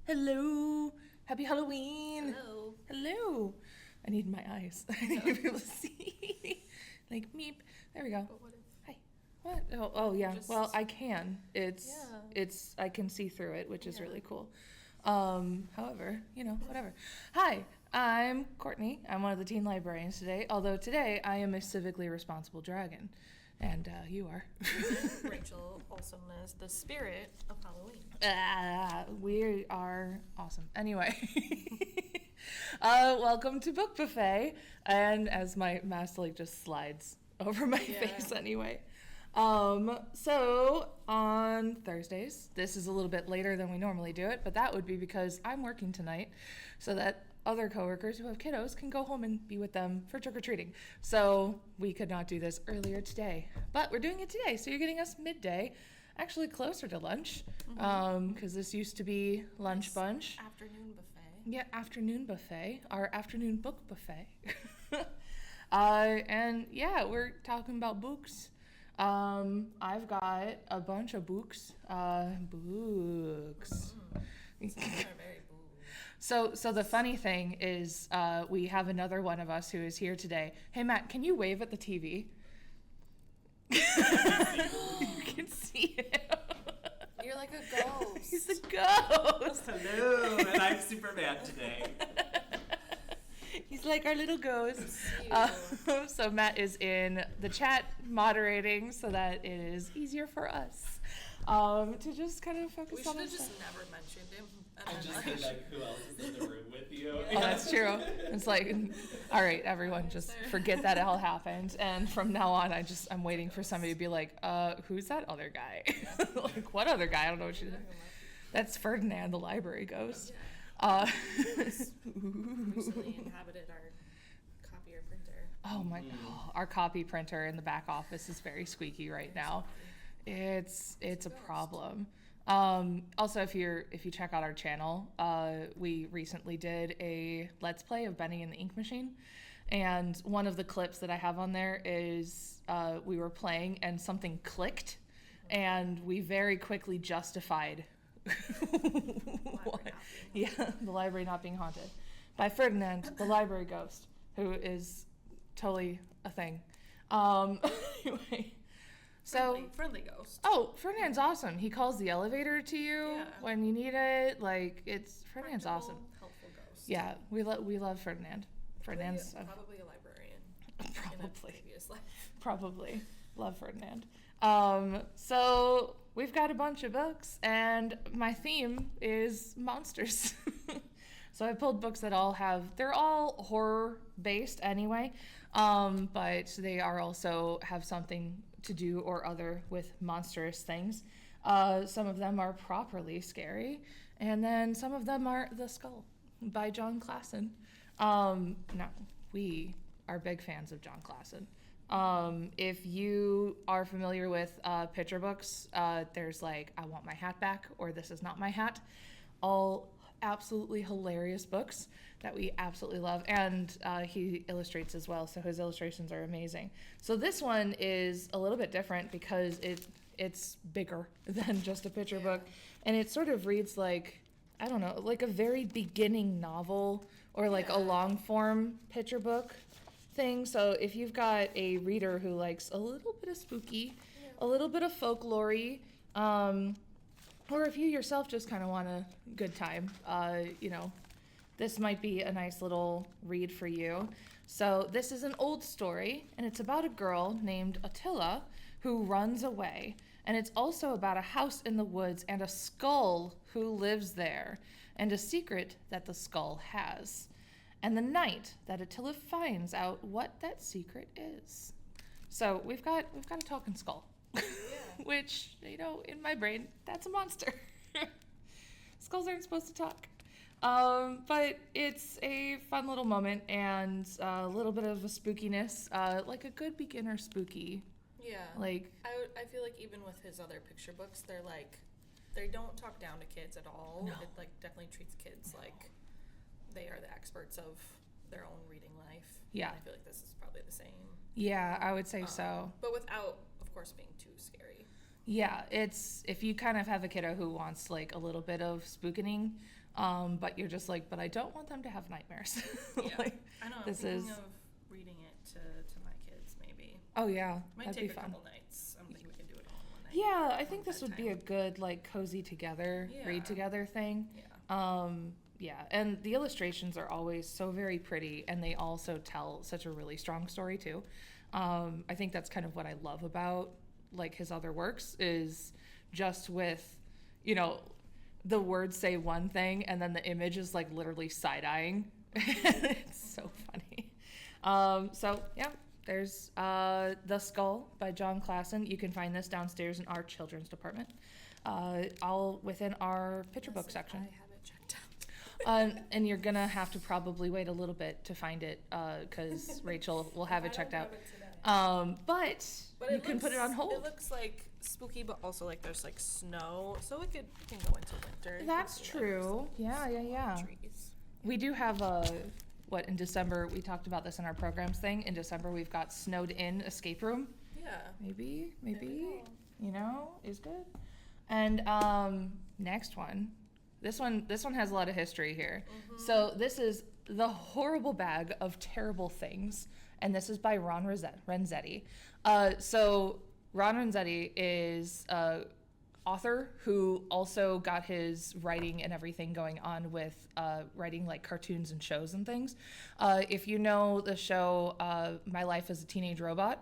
Hello. Happy Halloween. Hello. Hello. I need my eyes. I need to be able to see. Like, meep. There we go. But what if? Hi. What? Yeah. Just- Well, I can. Yeah. I can see through it, which is Yeah. really cool. However, whatever. Hi, I'm Courtney. I'm one of the teen librarians today, although today I am a civically responsible dragon. And you are. Rachel also knows the spirit of Halloween. We are awesome. Anyway, welcome to Book Buffet. And as my mask like just slides over my face anyway. So on Thursdays, this is a little bit later than we normally do it, but that would be because I'm working tonight so that other coworkers who have kiddos can go home and be with them for trick-or-treating. So we could not do this earlier today, but we're doing it today. So you're getting us midday, actually closer to lunch, because this used to be lunch bunch. Afternoon buffet. Yeah, afternoon buffet, our afternoon book buffet. And yeah, we're talking about books. I've got a bunch of books. Books. Some are very boo. So the funny thing is, we have another one of us who is here today. Hey, Matt, can you wave at the TV? You can see him. You're like a ghost. He's a ghost. Hello, and I'm Superman today. He's like our little ghost. Cute. So Matt is in the chat moderating so that it is easier for us to just kind of focus We on should have our just stuff. never mentioned him. And I'm then, just saying, like, who else is in the room with you? Oh, that's true. It's like, all right, everyone, just forget that it all happened. And from now on, I'm waiting for somebody to be like, who's that other guy? Like, what other guy? I don't know what you think. That's Ferdinand, the library ghost. recently inhabited our copier printer. Oh my God, our copy printer in the back office is very squeaky right now. It's a problem. Also, if you check out our channel, we recently did a Let's Play of Benny and the Ink Machine, and one of the clips that I have on there is we were playing and something clicked, and we very quickly justified the library not being haunted by Ferdinand, the library ghost, who is totally a thing. Anyway. So friendly ghost. Oh, Ferdinand's awesome. He calls the elevator to you when you need it. Like Ferdinand's awesome. Helpful ghost. Yeah, we love Ferdinand. Ferdinand's Probably a librarian. probably In a previous life. probably love Ferdinand. So we've got a bunch of books, and my theme is monsters. So I pulled books that they're all horror based anyway, but they are also have something to do or other with monstrous things. Some of them are properly scary, and then some of them are The Skull by John Klassen. Now, we are big fans of John Klassen. If you are familiar with picture books, there's like I Want My Hat Back or This Is Not My Hat, all absolutely hilarious books that we absolutely love, and he illustrates as well, so his illustrations are amazing. So this one is a little bit different because it's bigger than just a picture book, and it sort of reads like, I don't know, like a very beginning novel or like a long form picture book thing. So if you've got a reader who likes a little bit of spooky, a little bit of folklore-y, or if you yourself just kind of want a good time, this might be a nice little read for you. So this is an old story, and it's about a girl named Attila who runs away. And it's also about a house in the woods and a skull who lives there, and a secret that the skull has. And the night that Attila finds out what that secret is. So we've got a talking skull. Which, in my brain, that's a monster. Skulls aren't supposed to talk. But it's a fun little moment and a little bit of a spookiness, like a good beginner spooky. Yeah. Like I feel like even with his other picture books, they don't talk down to kids at all. No. It definitely treats kids like they are the experts of their own reading life. Yeah. And I feel like this is probably the same. Yeah, I would say so. But without, of course, being too scary. Yeah, it's if you kind of have a kiddo who wants like a little bit of spookening, but you're just like, but I don't want them to have nightmares. Yeah. Like, I know. I'm this thinking is. of reading it to my kids, maybe. Oh yeah, Might that'd take be a fun. couple nights. I'm thinking we can do it all in one night. Yeah, I One think this would be a bedtime. good like cozy together, Yeah. read together thing. Yeah. Yeah, and the illustrations are always so very pretty, and they also tell such a really strong story too. I think that's kind of what I love about like his other works is just with, you know, the words say one thing and then the image is like literally side-eyeing. It's so funny. So yeah, there's The Skull by John Klassen. You can find this downstairs in our children's department, all within our picture book section. I have it checked out. And you're gonna have to probably wait a little bit to find it because Rachel will have it checked out. But you can put it on hold. It looks like spooky, but also like there's like snow, so it can go into winter. You That's can see, like, true. Yeah. trees. We do have what in December we talked about this in our programs thing. In December we've got snowed in escape room. Yeah. Maybe There we go. you know is good. And next one. This one has a lot of history here. Mm-hmm. So this is The Horrible Bag of Terrible Things, and this is by Ron Renzetti. So Ron Renzetti is an author who also got his writing and everything going on with writing like cartoons and shows and things. If you know the show My Life as a Teenage Robot,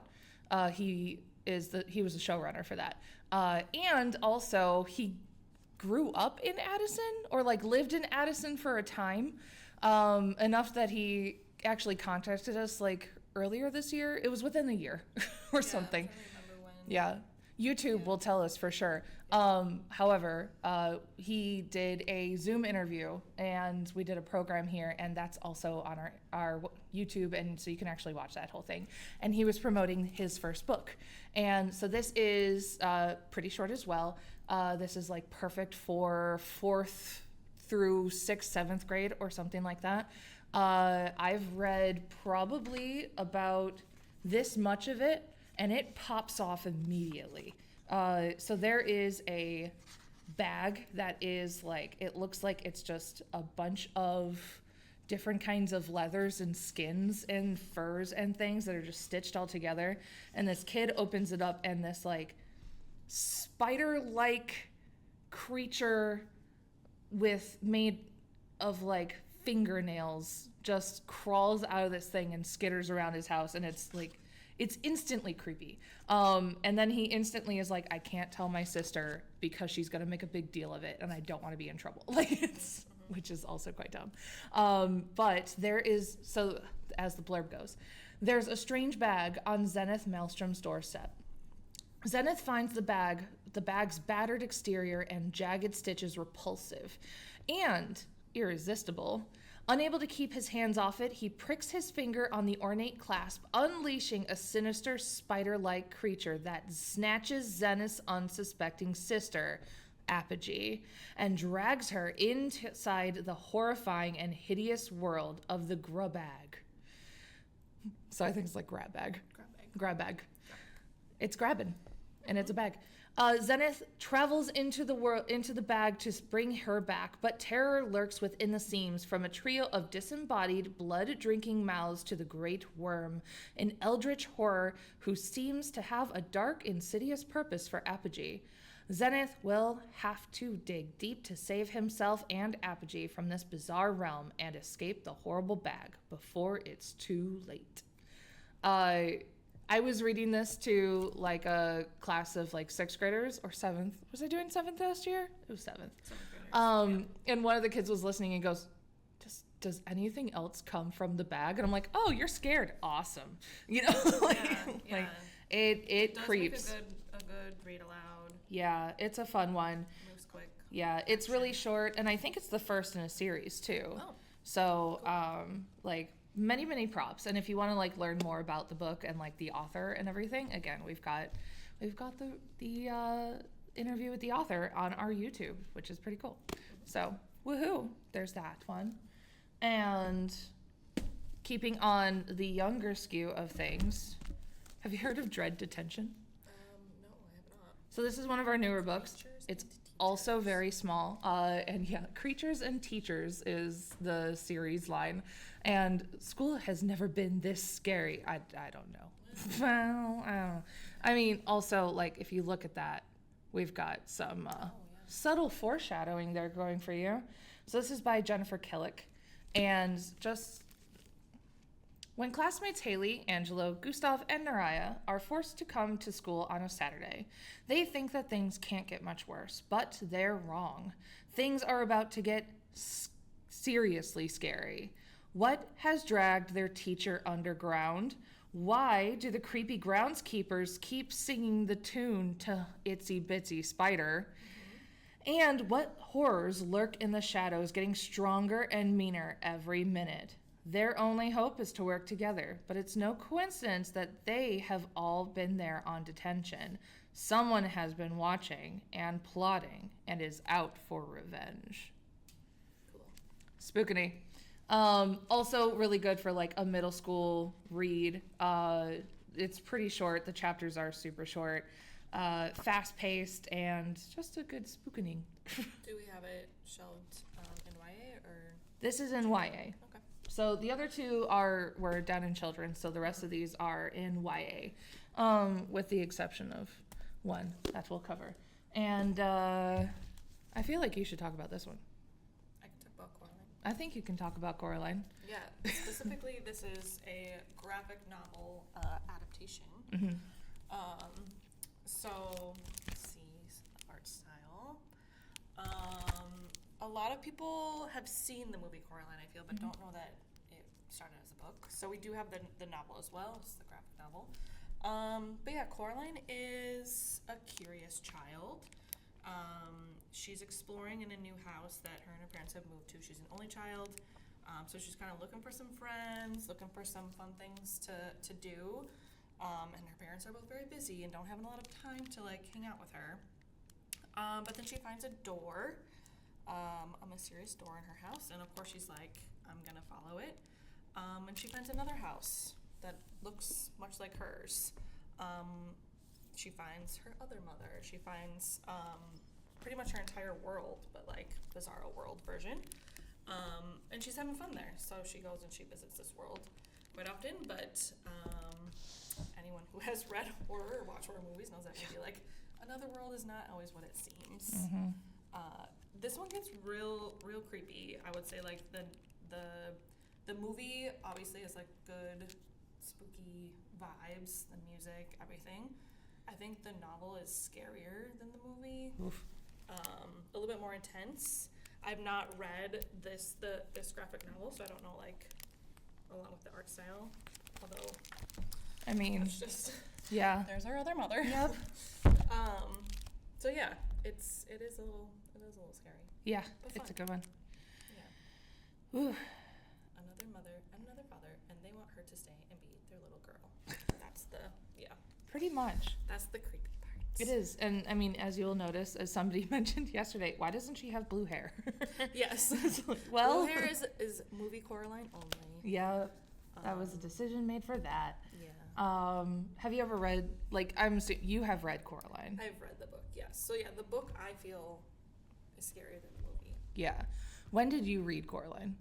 he was the showrunner for that. And also he grew up in Addison or like lived in Addison for a time, enough that he actually contacted us like earlier this year. It was within the year or something. I don't remember when. Yeah. YouTube will tell us for sure. However, he did a Zoom interview and we did a program here, and that's also on our YouTube, and so you can actually watch that whole thing. And he was promoting his first book. And so this is pretty short as well. This is like perfect for 4th through 6th, 7th grade or something like that. I've read probably about this much of it, and it pops off immediately. So there is a bag that is like, it looks like it's just a bunch of different kinds of leathers and skins and furs and things that are just stitched all together. And this kid opens it up, and this like spider-like creature made of like fingernails just crawls out of this thing and skitters around his house, and it's like it's instantly creepy. And then he instantly is like, I can't tell my sister because she's gonna make a big deal of it, and I don't want to be in trouble. Like it's, which is also quite dumb. But there is, so as the blurb goes, there's a strange bag on Zenith Maelstrom's doorstep. Zenith finds the bag's battered exterior and jagged stitches repulsive and irresistible. Unable to keep his hands off it, he pricks his finger on the ornate clasp, unleashing a sinister spider-like creature that snatches Zenith's unsuspecting sister, Apogee, and drags her inside the horrifying and hideous world of the Grabag. So I think it's like grab bag. It's grabbing, and it's a bag. Zenith travels into the bag to bring her back, but terror lurks within the seams, from a trio of disembodied, blood-drinking mouths to the great worm, an eldritch horror who seems to have a dark, insidious purpose for Apogee. Zenith will have to dig deep to save himself and Apogee from this bizarre realm and escape the horrible bag before it's too late. I was reading this to like a class of like 6th graders or 7th. Was I doing 7th last year? It was 7th. And one of the kids was listening and goes, does anything else come from the bag? And I'm like, oh, you're scared. Awesome. You know, like it creeps. Make a good read aloud. Yeah, it's a fun one. Moves quick. Yeah, it's really short, and I think it's the first in a series too. Oh. So, like many props. And if you want to like learn more about the book and like the author and everything, again, we've got the interview with the author on our YouTube, which is pretty cool. So, woohoo! There's that one. And keeping on the younger skew of things, have you heard of Dread Detention? No, I have not. So this is one of our newer books. Creatures It's and Teachers. also very small. And yeah, Creatures and Teachers is the series line. And school has never been this scary. I don't know. Well, I don't know. I mean, also, like, if you look at that, we've got some subtle foreshadowing there going for you. So this is by Jennifer Killick. And just when classmates Haley, Angelo, Gustav, and Naraya are forced to come to school on a Saturday, they think that things can't get much worse, but they're wrong. Things are about to get seriously scary. What has dragged their teacher underground? Why do the creepy groundskeepers keep singing the tune to Itsy Bitsy Spider? And what horrors lurk in the shadows, getting stronger and meaner every minute? Their only hope is to work together, but it's no coincidence that they have all been there on detention. Someone has been watching and plotting and is out for revenge. Cool. Spookany. Also really good for like a middle school read. It's pretty short. The chapters are super short, fast paced, and just a good spookening. Do we have it shelved in YA or? This is in YA. Okay. So the other two were done in children's, so the rest of these are in YA, with the exception of one that we'll cover. And I feel like you should talk about this one. I can talk about Coraline. I think you can talk about Coraline. Yeah, specifically, this is a graphic novel adaptation. Mm-hmm. So, let's see, art style. A lot of people have seen the movie Coraline, I feel, but don't know that it started as a book. So we do have the novel as well. It's the graphic novel. But yeah, Coraline is a curious child. She's exploring in a new house that her and her parents have moved to. She's an only child. So she's kind of looking for some friends, looking for some fun things to do. And her parents are both very busy and don't have a lot of time to like hang out with her. But then she finds a door, a mysterious door in her house, and of course she's like, I'm gonna follow it. And she finds another house that looks much like hers. She finds her other mother. She finds pretty much her entire world, but like Bizarro World version. And she's having fun there, so she goes and she visits this world quite often. But anyone who has read horror or watched horror movies knows that maybe like another world is not always what it seems. Mm-hmm. This one gets real creepy. I would say like the movie obviously has like good spooky vibes, the music, everything. I think the novel is scarier than the movie. Oof. A little bit more intense. I've not read this graphic novel, so I don't know like a lot of the art style. Although I mean, it's just yeah. there's her other mother. Yep. So yeah, it is a little scary. Yeah, But it's a fun. good one. Yeah. Ooh. Another mother, another father, and they want her to stay and be their little girl. That's Pretty much. that's the creepy part. It is. And I mean, as you'll notice, as somebody mentioned yesterday, why doesn't she have blue hair? Yes. Well, Blue hair is movie Coraline only. yeah, that was a decision made for that. Yeah. Have you ever read, like, you have read Coraline? I've read the book, yes. So yeah, the book I feel is scarier than the movie. Yeah. When did you read Coraline?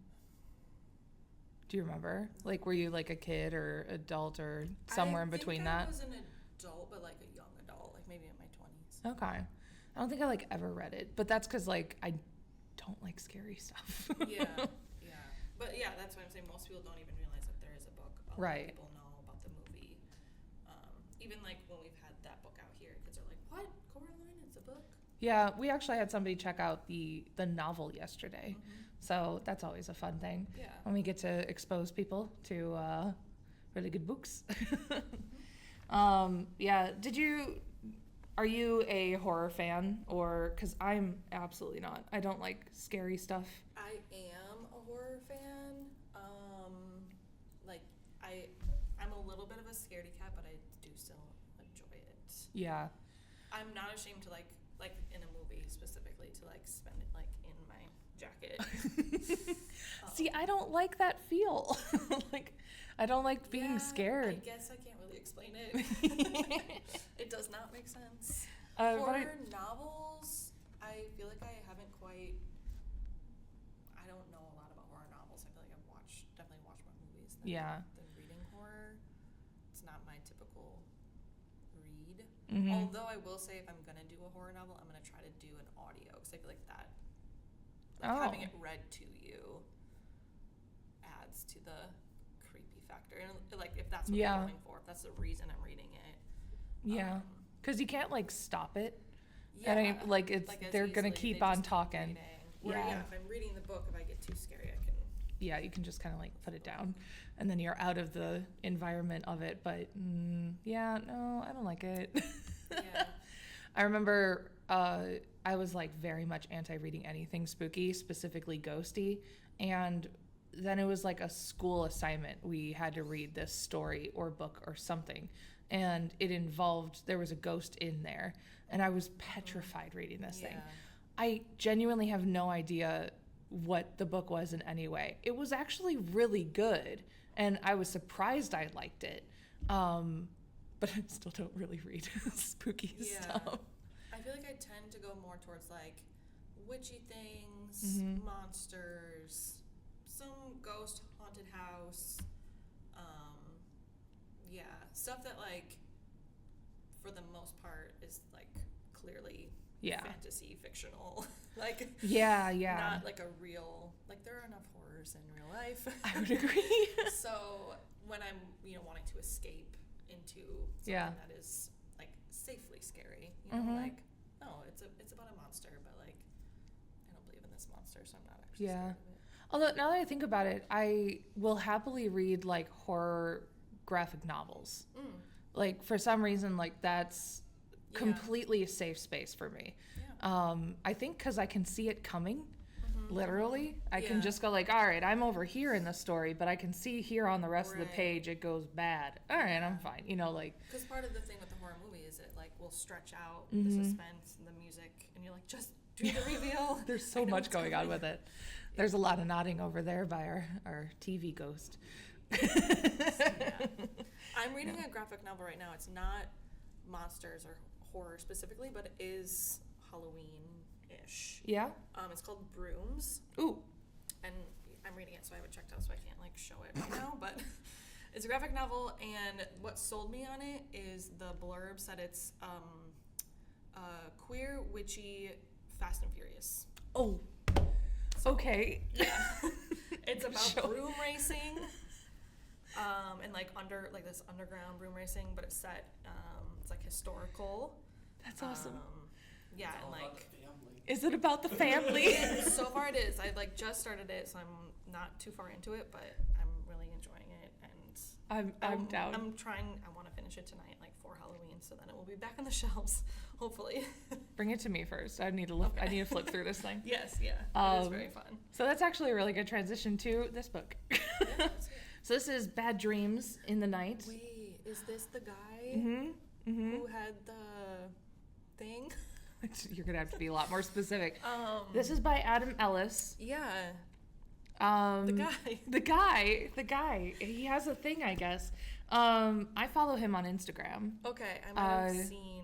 Do you remember? Like, were you like a kid or adult or somewhere in between that? I was an adult, but like a young adult, like maybe in my 20s. Okay. I don't think I like ever read it, but that's because like I don't like scary stuff. Yeah. But yeah, that's what I'm saying. Most people don't even realize that there is a book. A lot of people know about the movie. Even like when we've had that book out here, kids are like, "What? Coraline? It's a book?" Yeah, we actually had somebody check out the novel yesterday, Mm-hmm. so that's always a fun thing Yeah. when we get to expose people to really good books. Yeah, are you a horror fan, or, because I'm absolutely not. I don't like scary stuff. I am a horror fan. I'm a little bit of a scaredy cat, but I do still enjoy it. Yeah. I'm not ashamed to like in a movie specifically to like spend it like in my jacket. See, I don't like that feel. Like, I don't like being scared. I guess I can't really explain it. It does not make sense. Horror novels, I feel like I haven't quite. I don't know a lot about horror novels. I feel like I've definitely watched more movies than reading horror. It's not my typical read. Mm-hmm. Although I will say, if I'm gonna do a horror novel, I'm gonna try to do an audio because I feel like that, having it read to you, adds to the creepy factor. And like, if that's what you're going for, if that's the reason I'm reading it. Yeah. Because you can't like stop it. Yeah. And they're gonna keep on talking. Where, if I'm reading the book, if I get too scary, I can. Yeah, you can just kind of like put it down, and then you're out of the environment of it. But no, I don't like it. Yeah. I remember I was like very much anti-reading anything spooky, specifically ghosty, and then it was like a school assignment. We had to read this story or book or something, and it involved, there was a ghost in there, and I was petrified reading this thing. I genuinely have no idea what the book was in any way. It was actually really good, and I was surprised I liked it. But I still don't really read spooky stuff. I feel like I tend to go more towards like witchy things, monsters, some ghost haunted house. Stuff that like for the most part is like clearly fantasy fictional. Like not like a real, like there are enough horrors in real life. I would agree. So when I'm wanting to escape into something that is like safely scary, like it's about a monster, but like I don't believe in this monster, so I'm not actually scared of it. Although now that I think about it, I will happily read like horror graphic novels. Like for some reason, like that's completely a safe space for me. I think because I can see it coming. Literally, I can just go like, all right, I'm over here in the story, but I can see here on the rest of the page it goes bad. All right, I'm fine. Like, because part of the thing with the horror movie is it like will stretch out the suspense and the music, and you're like, just do the reveal. There's so much going on with it. There's a lot of nodding over there by our TV ghost. I'm reading a graphic novel right now. It's not monsters or horror specifically, but it is Halloween-ish. Yeah? It's called Brooms. Ooh. And I'm reading it, so I haven't checked out, so I can't like show it right now, but it's a graphic novel, and what sold me on it is the blurb said it's queer, witchy, Fast and Furious. Oh. So, okay. Yeah. It's about broom racing. And like this underground broom racing, but it's set it's like historical. That's awesome. And like is it about the family? So far it is. I like just started it, so I'm not too far into it, but I'm really enjoying it, and I'm down. I'm trying. I want to finish it tonight, like for Halloween, so then it will be back on the shelves, hopefully. Bring it to me first. I need to look. I need to flip through this thing. Yes, it is very fun. So that's actually a really good transition to this book. Yeah, so this is Bad Dreams in the Night. Wait, is this the guy who had the thing? You're gonna have to be a lot more specific. This is by Adam Ellis. Yeah. The guy. He has a thing, I guess. I follow him on Instagram. Okay, I might have seen.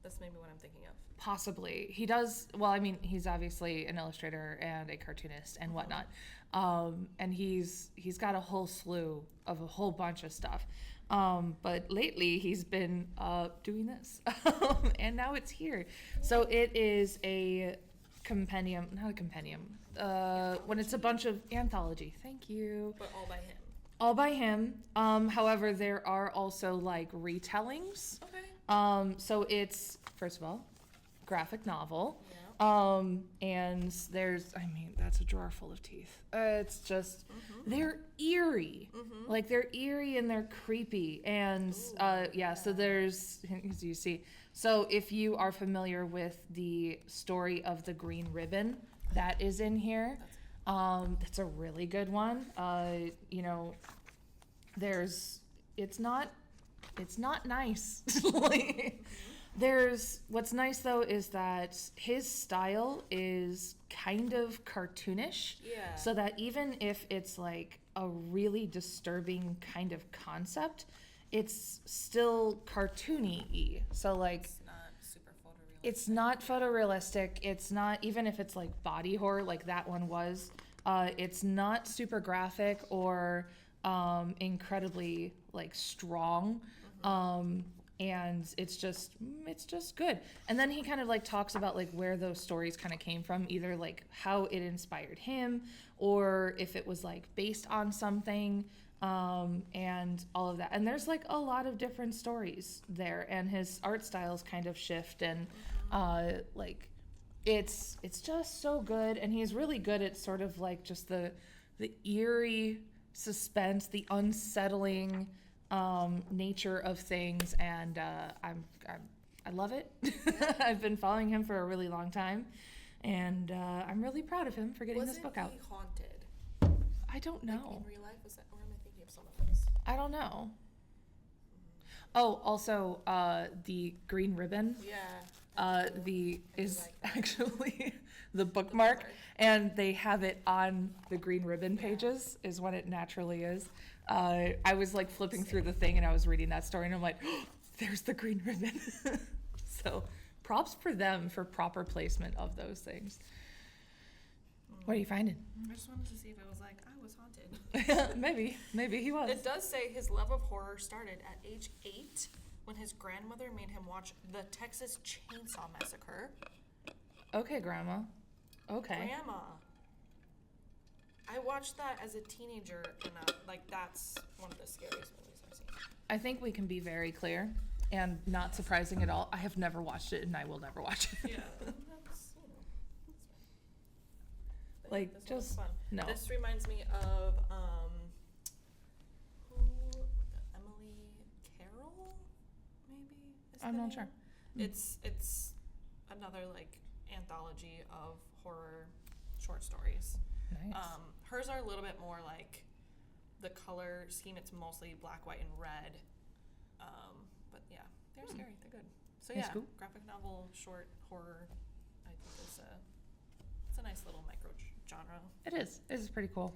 That's maybe what I'm thinking of. Possibly. He does. Well, I mean, he's obviously an illustrator and a cartoonist and whatnot. And he's got a whole slew of a whole bunch of stuff. But lately he's been doing this, and now it's here. So it is a compendium, not a compendium. When it's a bunch of anthology. Thank you. But all by him. All by him. However, there are also like retellings. Okay. So it's, first of all, graphic novel. Yeah. And there's, I mean, that's a drawer full of teeth. It's just, they're eerie. Like they're eerie and they're creepy. And so there's, as you see, so if you are familiar with the story of the green ribbon, that is in here. That's a really good one. It's not nice. What's nice though is that his style is kind of cartoonish. Yeah. So that even if it's like a really disturbing kind of concept, it's still cartoony-y. So like, It's not super photorealistic. It's not photorealistic. It's not, even if it's like body horror, like that one was. It's not super graphic or incredibly like strong. And it's just good. And then he kind of like talks about like where those stories kind of came from, either like how it inspired him or if it was like based on something, and all of that. And there's like a lot of different stories there, and his art styles kind of shift, and like it's just so good. And he's really good at sort of like just the eerie suspense, the unsettling nature of things, and I love it. I've been following him for a really long time, and I'm really proud of him for getting this book out. Wasn't he haunted? I don't Like know. in real life, was that, or am I thinking of someone else? I don't know. Oh, also, the green ribbon. Yeah. Is like actually the bookmark, and they have it on the green ribbon pages is what it naturally is. I was like flipping through the thing and I was reading that story and I'm like, oh, there's the green ribbon. So props for them for proper placement of those things. What are you finding? I just wanted to see if it was like, I was haunted. Maybe he was. It does say his love of horror started at age 8 when his grandmother made him watch the Texas Chainsaw Massacre. Okay, Grandma. Okay. Grandma. I watched that as a teenager, and like that's one of the scariest movies I've seen. I think we can be very clear, and not surprising at all. I have never watched it, and I will never watch it. Yeah, that's fine. Like, this one was just fun. no. This reminds me of Emily Carroll, maybe. Is I'm the not name? sure. It's another like anthology of horror short stories. Nice. Hers are a little bit more like the color scheme. It's mostly black, white, and red. But yeah, they're scary. They're good. So That's yeah, cool. graphic novel, short horror. I think it's a nice little micro genre. It is. It is pretty cool.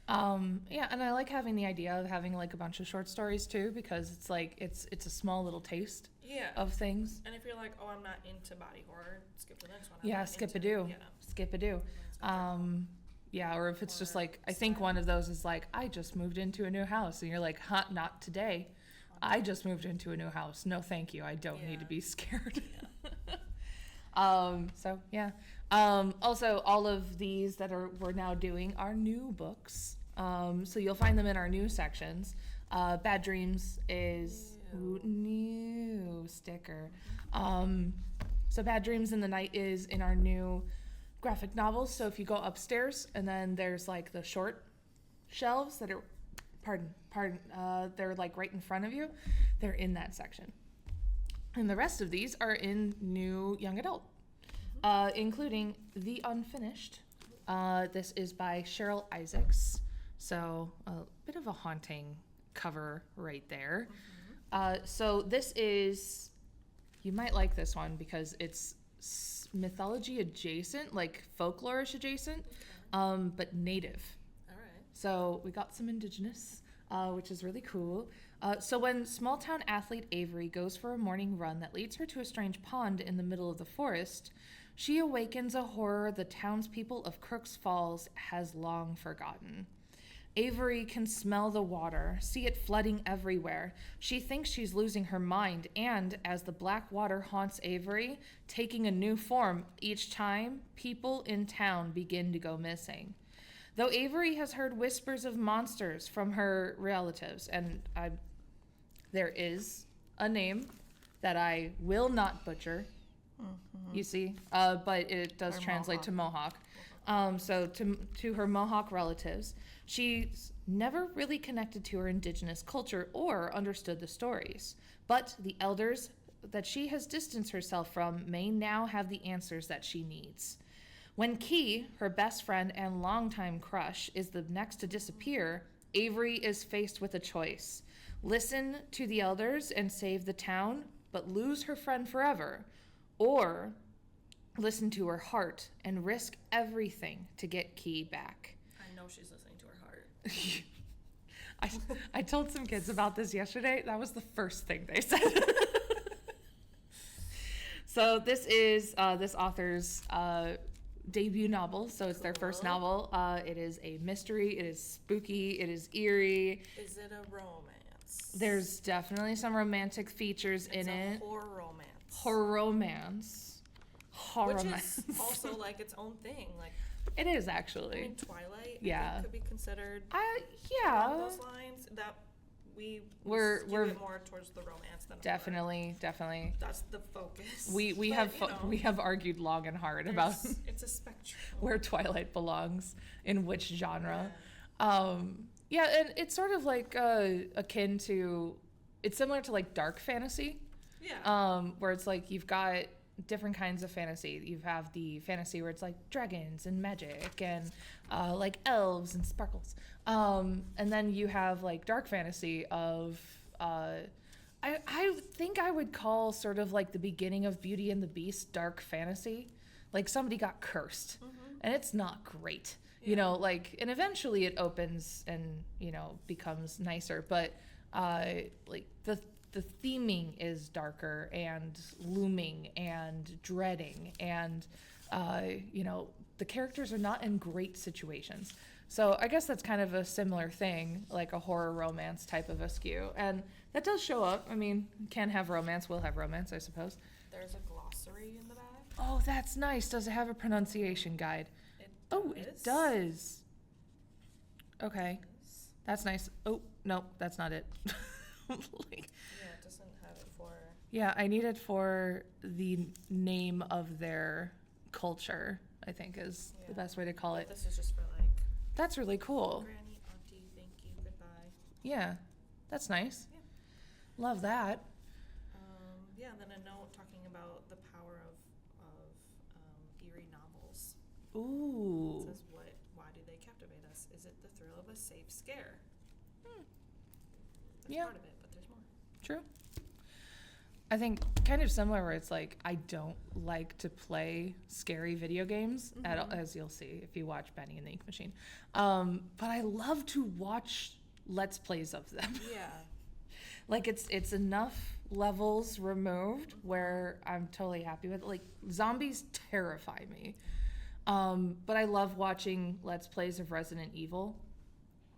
Yeah, and I like having the idea of having like a bunch of short stories too, because it's like it's a small little taste Yeah. of things. And if you're like, oh, I'm not into body horror, skip the next one. Yeah, skip a do. Skip a do. Yeah, or if it's just Or like, I think one of those is like, I just moved into a new house, and you're like, huh, not today. I just moved into a new house. No, thank you. I don't need to Yeah. be scared. So yeah. Also, all of these that we're now doing are new books. So you'll find them in our new sections. Bad Dreams is new sticker. So Bad Dreams in the Night is in our new graphic novels. So if you go upstairs, and then there's like the short shelves that are, they're like right in front of you. They're in that section. And the rest of these are in new young adult, including The Unfinished. This is by Cheryl Isaacs. So a bit of a haunting cover right there. So this is, you might like this one because it's mythology adjacent, like folklore-ish adjacent, but native. All right. So we got some indigenous, which is really cool. So when small-town athlete Avery goes for a morning run that leads her to a strange pond in the middle of the forest, she awakens a horror the townspeople of Crooks Falls has long forgotten. Avery can smell the water, see it flooding everywhere. She thinks she's losing her mind, and as the black water haunts Avery, taking a new form each time, people in town begin to go missing. Though Avery has heard whispers of monsters from her relatives, and there is a name that I will not butcher, you see, but it does translate to Mohawk. So to her Mohawk relatives, she's never really connected to her indigenous culture or understood the stories. But the elders that she has distanced herself from may now have the answers that she needs. When Key, her best friend and longtime crush, is the next to disappear, Avery is faced with a choice. Listen to the elders and save the town, but lose her friend forever. Or listen to her heart and risk everything to get Key back. I know she's listening to her heart. I told some kids about this yesterday. That was the first thing they said. So this is this author's debut novel. So it's their first Cool. novel. It is a mystery. It is spooky. It is eerie. Is it a romance? There's definitely some romantic features It's in a it. horror romance. Horror romance. Horror Which romance. is also like its own thing. Like, It is I actually. mean, Twilight Yeah. I think could be considered along Yeah. those lines. That we We're- skew we're- it more towards the romance than horror. Definitely. That's the focus. We But, have you know, we have argued long and hard about it's a spectrum. where Twilight belongs in which genre. Yeah. Yeah, and it's sort of like akin to, it's similar to like dark fantasy, Yeah. where it's like you've got different kinds of fantasy. You have the fantasy where it's like dragons and magic and like elves and sparkles. And then you have like dark fantasy of I think I would call sort of like the beginning of Beauty and the Beast dark fantasy. Like somebody got cursed and it's not great. You know, like, and eventually it opens and, you know, becomes nicer, but like the theming is darker and looming and dreading, and you know, the characters are not in great situations. So I guess that's kind of a similar thing, like a horror romance type of a skew, and that does show up. I mean, can have romance, will have romance, I suppose. There's a glossary in the back. Oh, that's nice. Does it have a pronunciation guide? Oh, it does. Okay, that's nice. Oh, no, that's not it. Like, Yeah, it doesn't have it for. yeah, I need it for the name of their culture, I think is the Yeah. best way to call it. This is just for like That's really cool. granny, auntie, thank you, goodbye. Yeah, that's nice. Yeah. Love that. Yeah, and then a note talking about the power of eerie novels. Ooh. It says, why do they captivate us? Is it the thrill of a safe scare? There's Yeah. part of it, but there's more. True. I think kind of similar where it's like I don't like to play scary video games at all, as you'll see if you watch Benny and the Ink Machine. But I love to watch Let's Plays of them. Yeah. Like it's enough levels removed where I'm totally happy with it. Like zombies terrify me. But I love watching Let's Plays of Resident Evil.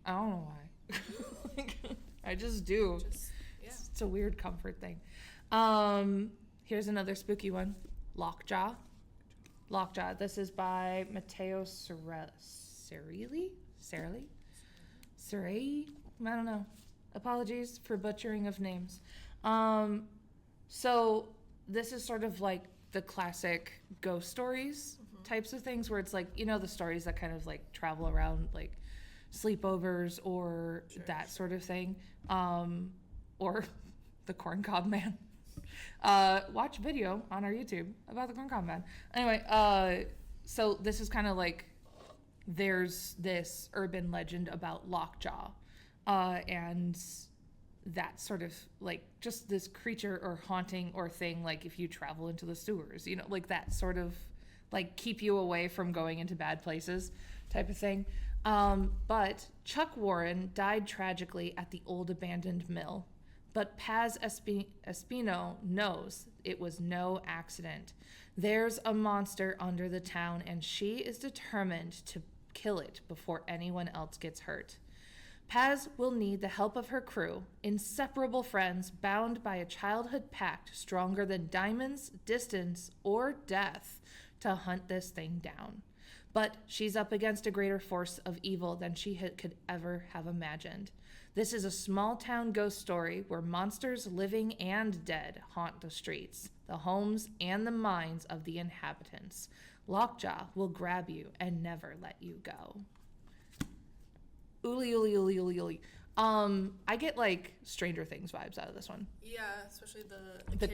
I don't know why. Like, I just do. Just, yeah. It's a weird comfort thing. Here's another spooky one. Lockjaw. Lockjaw. This is by Matteo Cerelli? I don't know. Apologies for butchering of names. So this is sort of like the classic ghost stories types of things where it's like, you know, the stories that kind of like travel around like sleepovers or that sort of thing. Or the Corncob Man. Watch video on our YouTube about the Corncob Man. Anyway, so this is kind of like there's this urban legend about Lockjaw, and that sort of like just this creature or haunting or thing, like if you travel into the sewers, you know, like that sort of like keep you away from going into bad places type of thing. But Chuck Warren died tragically at the old abandoned mill. But Paz Espino knows it was no accident. There's a monster under the town, and she is determined to kill it before anyone else gets hurt. Paz will need the help of her crew, inseparable friends bound by a childhood pact stronger than diamonds, distance, or death, to hunt this thing down. But she's up against a greater force of evil than she could ever have imagined. This is a small-town ghost story where monsters living and dead haunt the streets, the homes, and the minds of the inhabitants. Lockjaw will grab you and never let you go. Ooly, ooly, ooly, ooly, ooly. I get like Stranger Things vibes out of this one. Yeah, especially the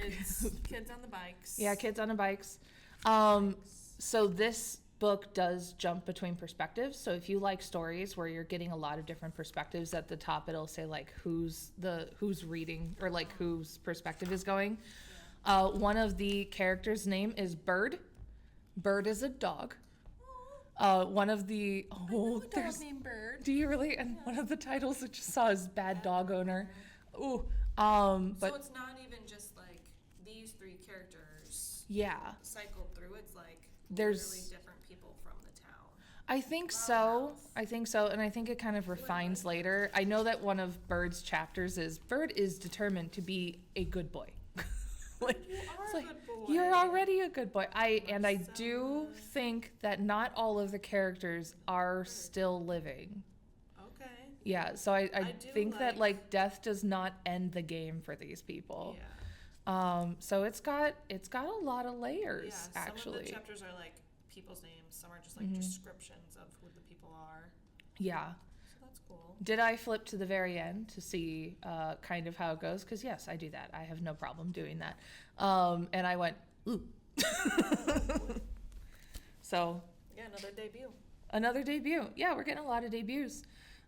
kids on the bikes. Yeah, kids on the bikes. So this book does jump between perspectives. So if you like stories where you're getting a lot of different perspectives, at the top it'll say like who's reading or like whose perspective is going. One of the characters' name is Bird. Bird is a dog. One of the There's named Bird. Do you really? And one of the titles I just saw is Bad Dog Owner. Ooh. So But it's not even just like these three characters. Yeah. cycled through, it's like There's- literally different people from the town. I think Wow. so. I think so. And I think it kind of refines later. I know that one of Bird's chapters is Bird is determined to be a good boy. Like, You are it's a like, good boy. you're already a good boy. I do Marcella. think that not all of the characters are still living. Okay. Yeah, so I do think that like- like death does not end the game for these people. Yeah. So it's got a lot of layers Yeah. Some actually. of the chapters are like people's names. Some are just like Mhm. descriptions of who the people are. Yeah. So that's cool. Did I flip to the very end to see kind of how it goes? Because yes, I do that. I have no problem doing that. And I went, ooh. So Yeah, another debut. another debut. Yeah, we're getting a lot of debuts.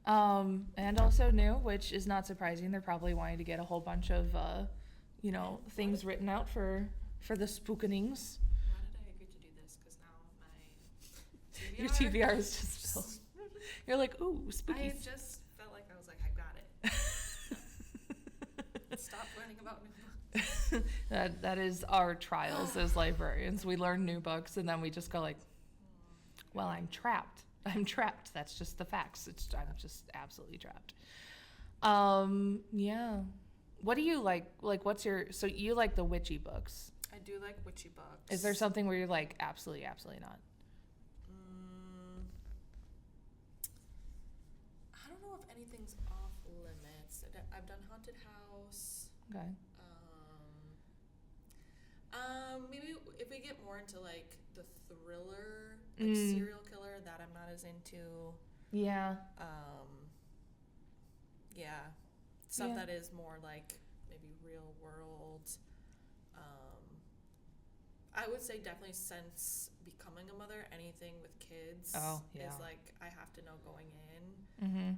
And also new, which is not surprising. They're probably wanting to get a whole bunch of, things written out for the spookenings. Why did I agree to do this? Because now my Your TBR is just filled. You're like, ooh, spooky. I just felt like I was like, I got it. Stop learning about new books. that is our trials as librarians. We learn new books and then we just go like, well, I'm trapped. That's just the facts. I'm just absolutely trapped. Yeah. What do you like? Like, so you like the witchy books? I do like witchy books. Is there something where you're like, absolutely not? I don't know if anything's off limits. I've done haunted house. Okay. Maybe if we get more into like the thriller, like serial killer, that I'm not as into. Yeah. Yeah, stuff Yeah. that is more like maybe real world. I would say definitely since becoming a mother, anything with kids is like I have to know going in Mm-hmm.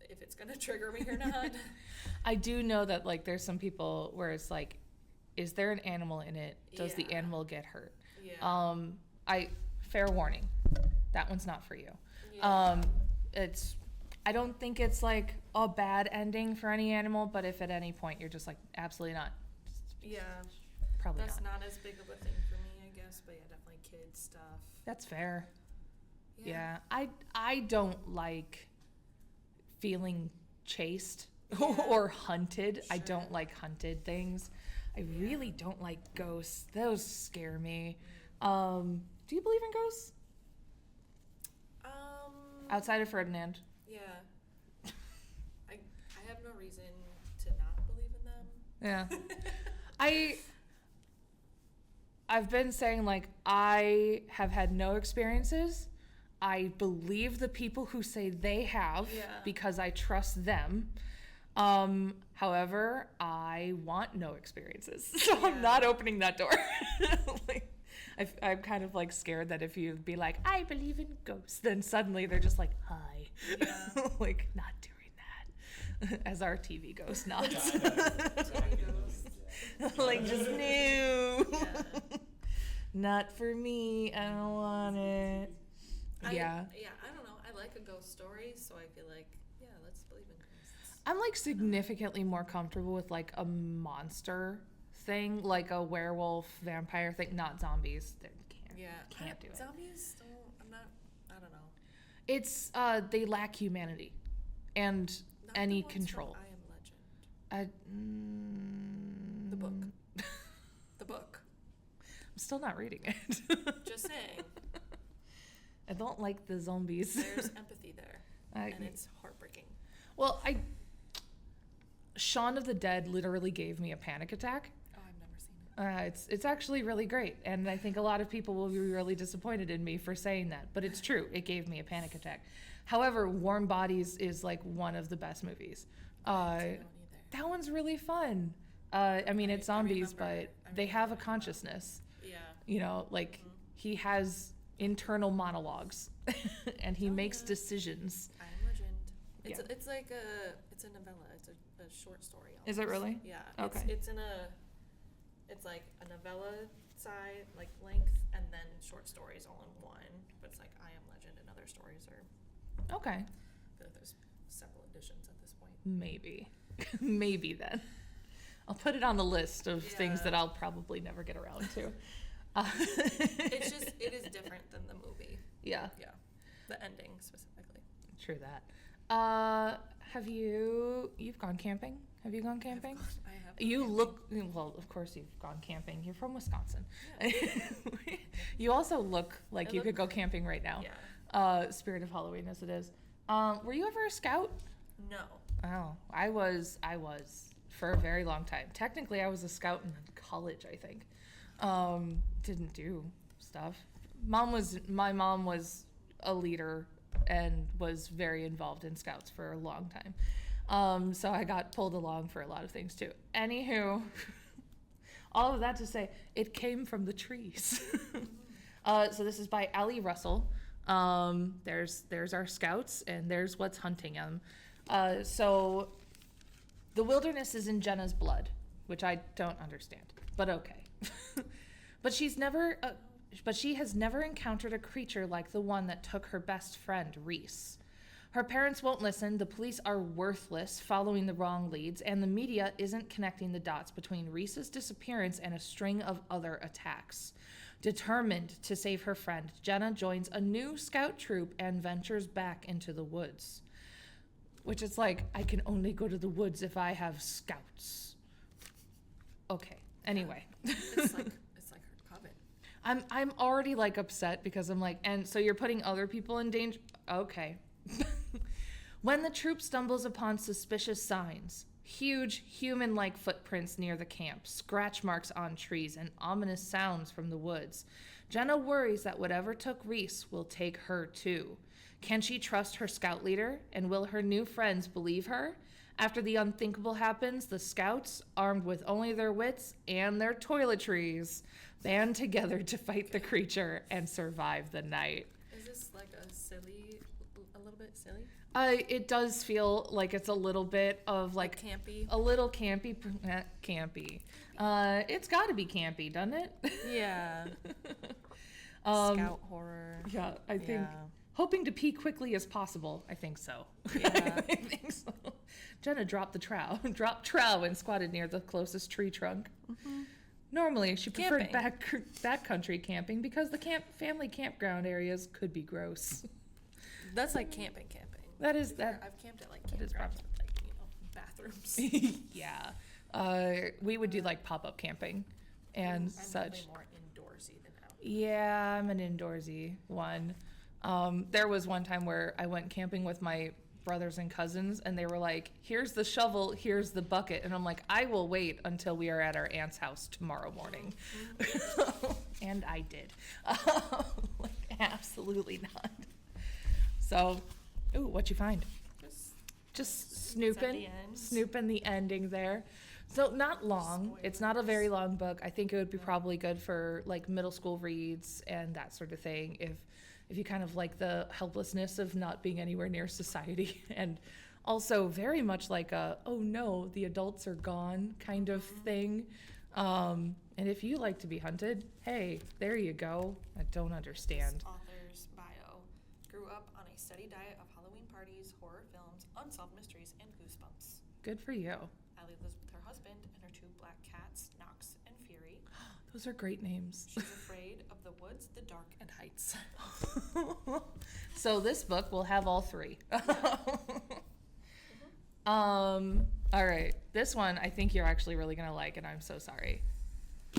if it's gonna trigger me or not. I do know that like there's some people where it's like, is there an animal in it? Does the Yeah. animal get hurt? Yeah. Fair warning, that one's not for you. Yeah. I don't think it's like a bad ending for any animal, but if at any point you're just like, absolutely not, Yeah. probably That's not. not as big of a thing for me, I guess, but yeah, definitely kids stuff. That's fair. Yeah. I don't like feeling chased Yeah. or hunted. I Sure. don't like hunted things. I really don't like ghosts. Those scare me. Do you believe in ghosts? Outside of Ferdinand? Yeah. I have no reason to not believe in them. Yeah. I've been saying like I have had no experiences. I believe the people who say they have Yeah. because I trust them. However, I want no experiences, so I'm Yeah. not opening that door. Like, I'm kind of like scared that if you be like, I believe in ghosts, then suddenly they're just like, hi. Yeah. Like, not doing that. As our TV ghost nods. Like, just no. Yeah. Not for me. I don't want it. Yeah. I don't know. I like a ghost story, so I feel like, yeah, let's believe in ghosts. I'm like significantly more comfortable with like a monster thing, like a werewolf, vampire thing, not zombies. They can't do it. Zombies I don't know. It's they lack humanity and Not any the ones control. From I Am Legend. The book. The book. I'm still not reading it. Just saying. I don't like the zombies. There's empathy there. And it's heartbreaking. Well, Shaun of the Dead literally gave me a panic attack. Oh, I've never seen it. It's actually really great, and I think a lot of people will be really disappointed in me for saying that, but it's true. It gave me a panic attack. However, Warm Bodies is like one of the best movies. I haven't seen that one either. That one's really fun. I mean, it's zombies, remember- but I they have a remember. consciousness. Yeah. You know, like he has internal monologues, and he makes yeah. decisions. I Am Legend. Yeah. It's like it's a novella. It's a short story. Almost. Is it really? Yeah. Okay. It's like a novella side, like length, and then short stories all in one. But it's like I Am Legend and other stories are. Okay. I feel like there's several editions at this point. Maybe. Maybe then. I'll put it on the list of things Yeah. that I'll probably never get around to. It is different than the movie. Yeah, Yeah. The ending specifically. true that. You've gone camping? Have you gone camping? I have. You look, well, of course you've gone camping. You're from Wisconsin. You also look like you could go camping right now. Yeah. Spirit of Halloween as it is. Were you ever a scout? No. Oh, I was for a very long time. Technically, I was a scout in college, I think. Didn't do stuff. My mom was a leader and was very involved in scouts for a long time. So I got pulled along for a lot of things too. Anywho, all of that to say, it came from the trees. So this is by Allie Russell. There's our scouts, and there's what's hunting them. So the wilderness is in Jenna's blood, which I don't understand, but okay. But she has never encountered a creature like the one that took her best friend, Reese. Her parents won't listen, the police are worthless, following the wrong leads, and the media isn't connecting the dots between Reese's disappearance and a string of other attacks. Determined to save her friend, Jenna joins a new scout troop and ventures back into the woods. Which is like, I can only go to the woods if I have scouts. Okay, anyway. It's like her coven. I'm already like upset because I'm like, and so you're putting other people in danger? Okay. When the troop stumbles upon suspicious signs, huge human-like footprints near the camp, scratch marks on trees, and ominous sounds from the woods, Jenna worries that whatever took Reese will take her too. Can she trust her scout leader, and will her new friends believe her? After the unthinkable happens, the scouts, armed with only their wits and their toiletries, band together to fight the creature and survive the night. Is this like a little bit silly? It does feel like it's a little bit of like Campy? a little campy. Campy. It's got to be campy, doesn't it? Yeah. Scout horror. Yeah, I think. Yeah. Hoping to pee quickly as possible. I think so. Yeah. I think so. Jenna dropped dropped trow and squatted near the closest tree trunk. Mm-hmm. Normally, she preferred backcountry camping because the family campground areas could be gross. That's like camping. That is that. I've camped at like That is campgrounds with like, bathrooms. Yeah. We would do like pop-up camping and I'm such. probably more indoorsy than out. Yeah, I'm an indoorsy one. There was one time where I went camping with my brothers and cousins, and they were like, here's the shovel, here's the bucket. And I'm like, I will wait until we are at our aunt's house tomorrow morning. And I did. Like, absolutely not. So, ooh, what'd you find? Just snooping the ending there. So not long. It's not a very long book. I think it would be probably good for like middle school reads and that sort of thing if you kind of like the helplessness of not being anywhere near society, and also very much like a, oh no, the adults are gone kind of thing. And if you like to be hunted, hey, there you go. I don't understand. This author's bio grew up on a steady diet of Halloween parties, horror films, unsolved mysteries, and goosebumps. Good for you. Allie lives with her husband and her two black cats, Knox and Fury. Those are great names. She's afraid of the woods, the dark, and heights. So this book will have all three. All right. This one I think you're actually really going to like, and I'm so sorry.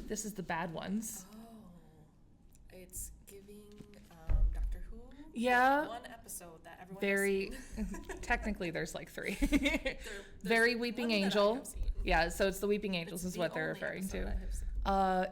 This is The Bad Ones. Oh, it's giving Doctor Who. Yeah. One episode that everyone Very, has seen. technically there's like three. There's Very Weeping one that I Angel. have seen. Yeah, so it's The Weeping Angels It's is the what they're only referring episode to. I have seen.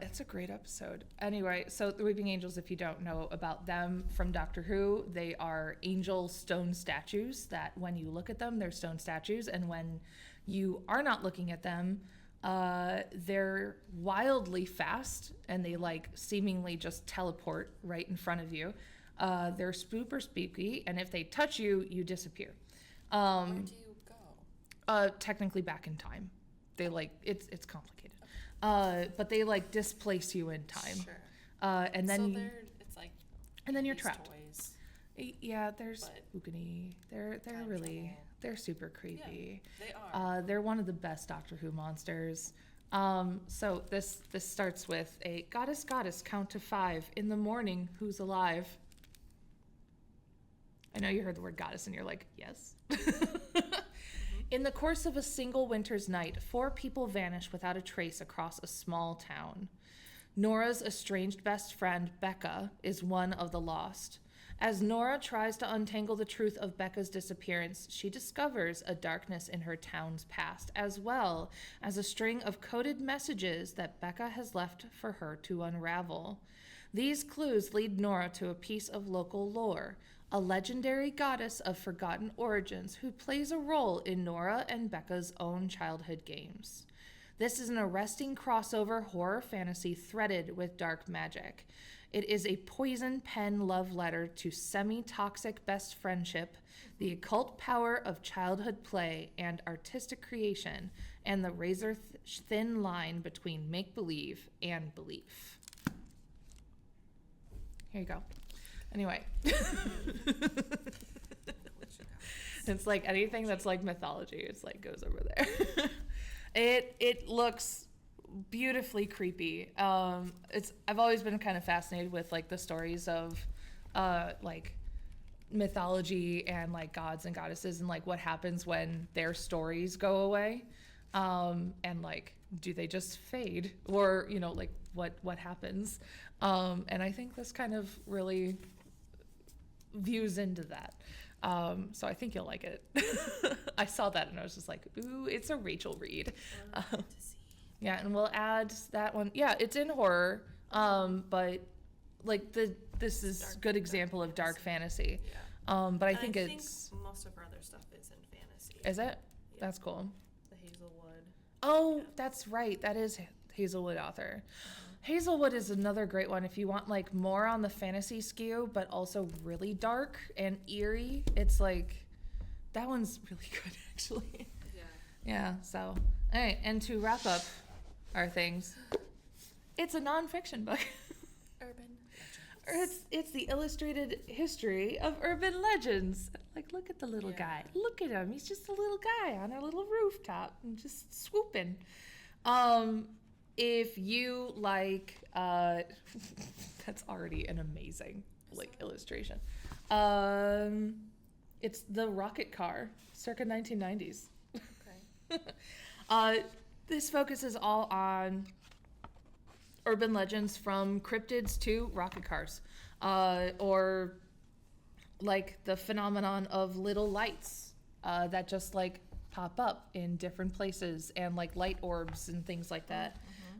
It's a great episode. Anyway, so The Weeping Angels, if you don't know about them from Doctor Who, they are angel stone statues that when you look at them, they're stone statues. And when you are not looking at them, they're wildly fast and they like seemingly just teleport right in front of you. They're super spooky, and if they touch you, you disappear. Where do you go? Technically back in time. They like, it's complicated. But they like displace you in time. Sure. And then so it's like and then you're these trapped. Toys. Yeah, there's But Spookany. They're time really travel. they're super creepy. They are. They're one of the best Doctor Who monsters. So this starts with a goddess count to 5 in the morning. Who's alive? I know you heard the word goddess and you're like, yes. In the course of a single winter's night, 4 people vanish without a trace across a small town. Nora's estranged best friend, Becca, is one of the lost. As Nora tries to untangle the truth of Becca's disappearance, she discovers a darkness in her town's past, as well as a string of coded messages that Becca has left for her to unravel. These clues lead Nora to a piece of local lore, a legendary goddess of forgotten origins who plays a role in Nora and Becca's own childhood games. This is an arresting crossover horror fantasy threaded with dark magic. It is a poison pen love letter to semi-toxic best friendship, the occult power of childhood play and artistic creation, and the razor-thin line between make-believe and belief. Here you go. Anyway. It's like anything that's like mythology, it's like goes over there. It looks beautifully creepy. I've always been kind of fascinated with like the stories of like mythology and like gods and goddesses and like what happens when their stories go away. And like do they just fade or like what happens? And I think this kind of really views into that. So I think you'll like it. I saw that and I was just like, ooh, it's a Rachel read. Yeah, and we'll add that one. Yeah, it's in horror, but like this is good example of dark fantasy. Yeah. But I And think I it's think most of our other stuff is in fantasy. is it? Yeah. That's cool. The Hazelwood. Oh, Yeah. that's right. That is Hazelwood author. Hazelwood is another great one if you want like more on the fantasy skew, but also really dark and eerie. It's like that one's really good actually. Yeah. Yeah. So all right, and to wrap up our things, it's a nonfiction book. Urban. It's the illustrated history of urban legends. Like, look at the little guy. Look at him. He's just a little guy on a little rooftop and just swooping. If you like, that's already an amazing like illustration. It's the rocket car, circa 1990s. Okay. This focuses all on urban legends from cryptids to rocket cars, or like the phenomenon of little lights that just like pop up in different places and like light orbs and things like that.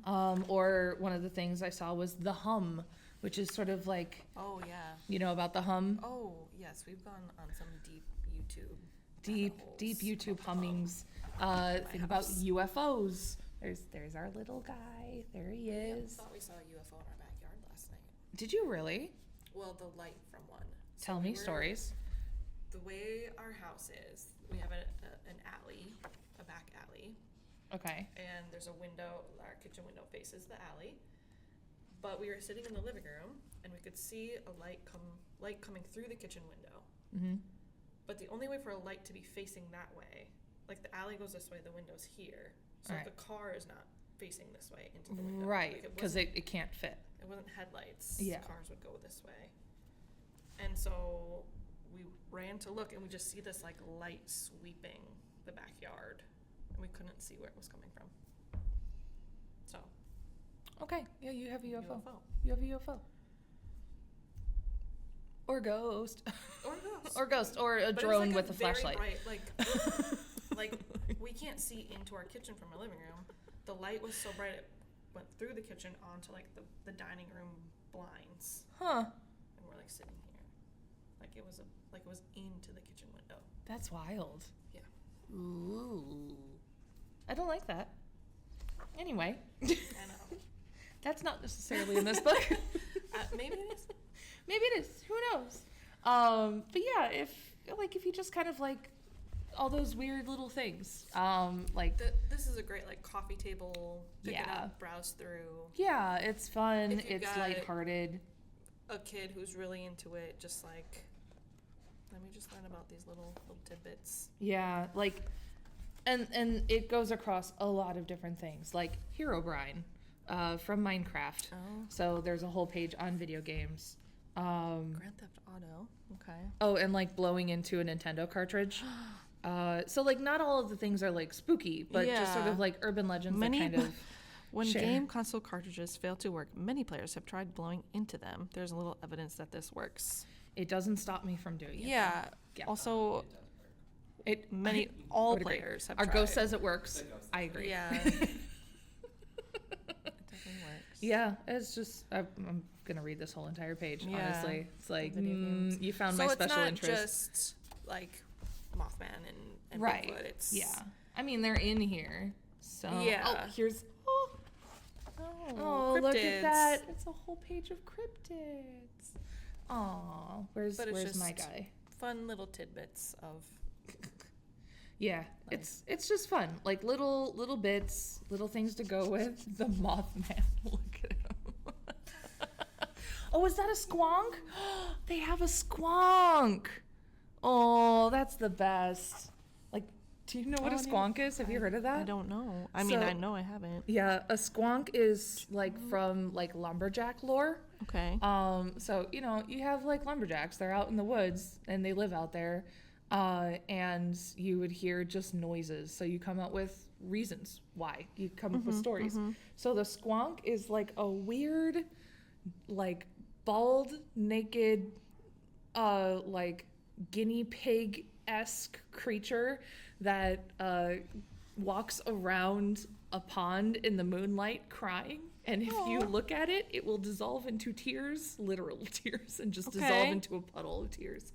Or one of the things I saw was the hum, which is sort of like, Oh yeah. you know about the hum? Oh yes, we've gone on some deep YouTube. Deep YouTube hummings. Think about house. UFOs. There's our little guy. There he I is. thought we saw a UFO in our backyard last night. Did you really? Well, the light from one. So Tell we me were- stories. The way our house is, we have an alley, a back alley, Okay. and there's a window. Our kitchen window faces the alley. But we were sitting in the living room, and we could see a light coming through the kitchen window. Mm-hmm. But the only way for a light to be facing that way, like the alley goes this way, the window's here. So Right. the car is not facing this way into the window. Right, Like, because wasn't- it can't fit. it wasn't headlights. Yeah. Cars would go this way. And so we ran to look, and we just see this like light sweeping the backyard, and we couldn't see where it was coming from. So Okay. Yeah, you have a UFO. UFO. You have a UFO. Or ghost. Or a ghost. Or ghost. Or a But it was, drone like, with a very flashlight. bright, like we can't see into our kitchen from our living room. The light was so bright it went through the kitchen onto like the dining room blinds, Huh. and we're like sitting here, like it was into the kitchen window. That's wild. Yeah. Ooh. I don't like that. Anyway. I know. That's not necessarily in this book. Maybe it is. Maybe it is. Who knows? But yeah, if you just kind of like all those weird little things, like This is a great like coffee table. Pick it Yeah. up, browse through. yeah, it's fun. If you It's got- lighthearted. A kid who's really into it, just like Let me just learn about these little tidbits. Yeah, like, and it goes across a lot of different things, like Herobrine from Minecraft. Oh. So there's a whole page on video games. Grand Theft Auto. Okay. Oh, and like blowing into a Nintendo cartridge. So like not all of the things are like spooky, but just sort of like urban legends that kind of When share. game console cartridges fail to work, many players have tried blowing into them. There's a little evidence that this works. It doesn't stop me from doing it. Yeah. Yeah. Also, I all would agree. players have Our tried. ghost says it works. I agree. Yeah. It definitely works. Yeah, it's just I'm gonna read this whole entire page. Yeah. Honestly, it's like Video games. you found So my it's special not interest. just like Mothman and Right. Bigfoot. It's Yeah. I mean, they're in here. So Yeah. Oh, here's Oh, look at cryptids. that! It's a whole page of cryptids. Aw, where's But it's my just- guy? Fun little tidbits of. Yeah, it's just fun. Like little bits, little things to go with. The Mothman. Look at him. Oh, is that a squonk? They have a squonk. Oh, that's the best. Like, do you know what a squonk is? Have you heard of that? I don't know. I mean, So- I know I haven't. Yeah, a squonk is like from like lumberjack lore. Okay. So you know, you have like lumberjacks. They're out in the woods and they live out there, and you would hear just noises. So you come up with reasons why. You come up with stories. So the squonk is like a weird, like bald, naked, like guinea pig-esque creature that walks around a pond in the moonlight crying. And if you look at it, it will dissolve into tears, literal tears, and just dissolve into a puddle of tears.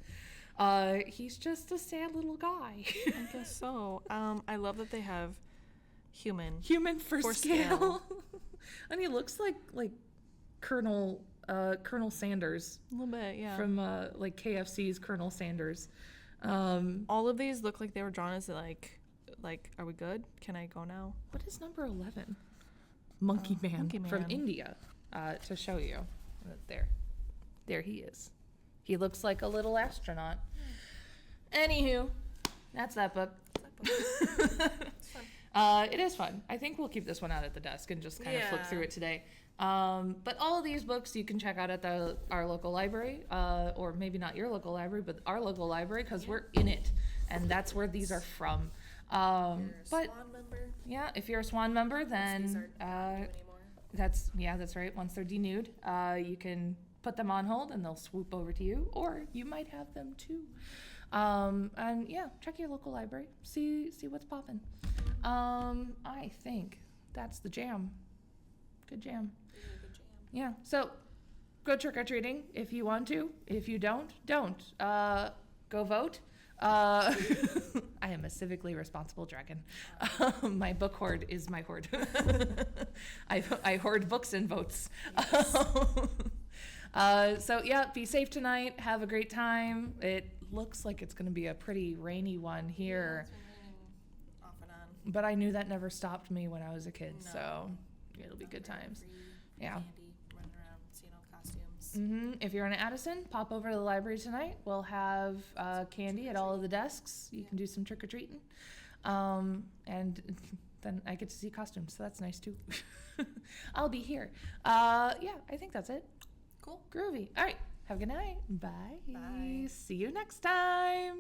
He's just a sad little guy. I guess so. I love that they have human. Human for For scale. scale. And he looks like Colonel Sanders A little bit, yeah. from like KFC's Colonel Sanders. All of these look like they were drawn as like, are we good? Can I go now? What is number 11? Monkey Man Monkey from Man. India, to show you. There he is. He looks like a little astronaut. Anywho, that's that book. It is fun. I think we'll keep this one out at the desk and just kind of flip Yeah. through it today. But all of these books you can check out at our local library, or maybe not your local library, but our local library, because we're in it, and that's where these are from. You're a But Swan member. yeah, if you're a Swan member, These then aren't new anymore. that's right. Once they're denewed, you can put them on hold and they'll swoop over to you, or you might have them too. And yeah, check your local library, see what's popping. I think that's the jam. Good jam. Really good jam. Yeah. So go trick or treating if you want to. If you don't. Go vote. I am a civically responsible dragon. My book hoard is my hoard. I hoard books and votes. So yeah, be safe tonight. Have a great time. It looks like it's going to be a pretty rainy one here, It's been raining off and on. but I knew that never stopped me when I was a kid. No. So it'll be good times. Free Yeah. Candy, running around, seeing all the costumes. If you're in Addison, pop over to the library tonight. We'll have candy at all of the desks. You can do some trick or treating, and then I get to see costumes, so that's nice too. I'll be here. Yeah, I think that's it. Cool. Groovy. All right. Have a good night. Bye. Bye. See you next time.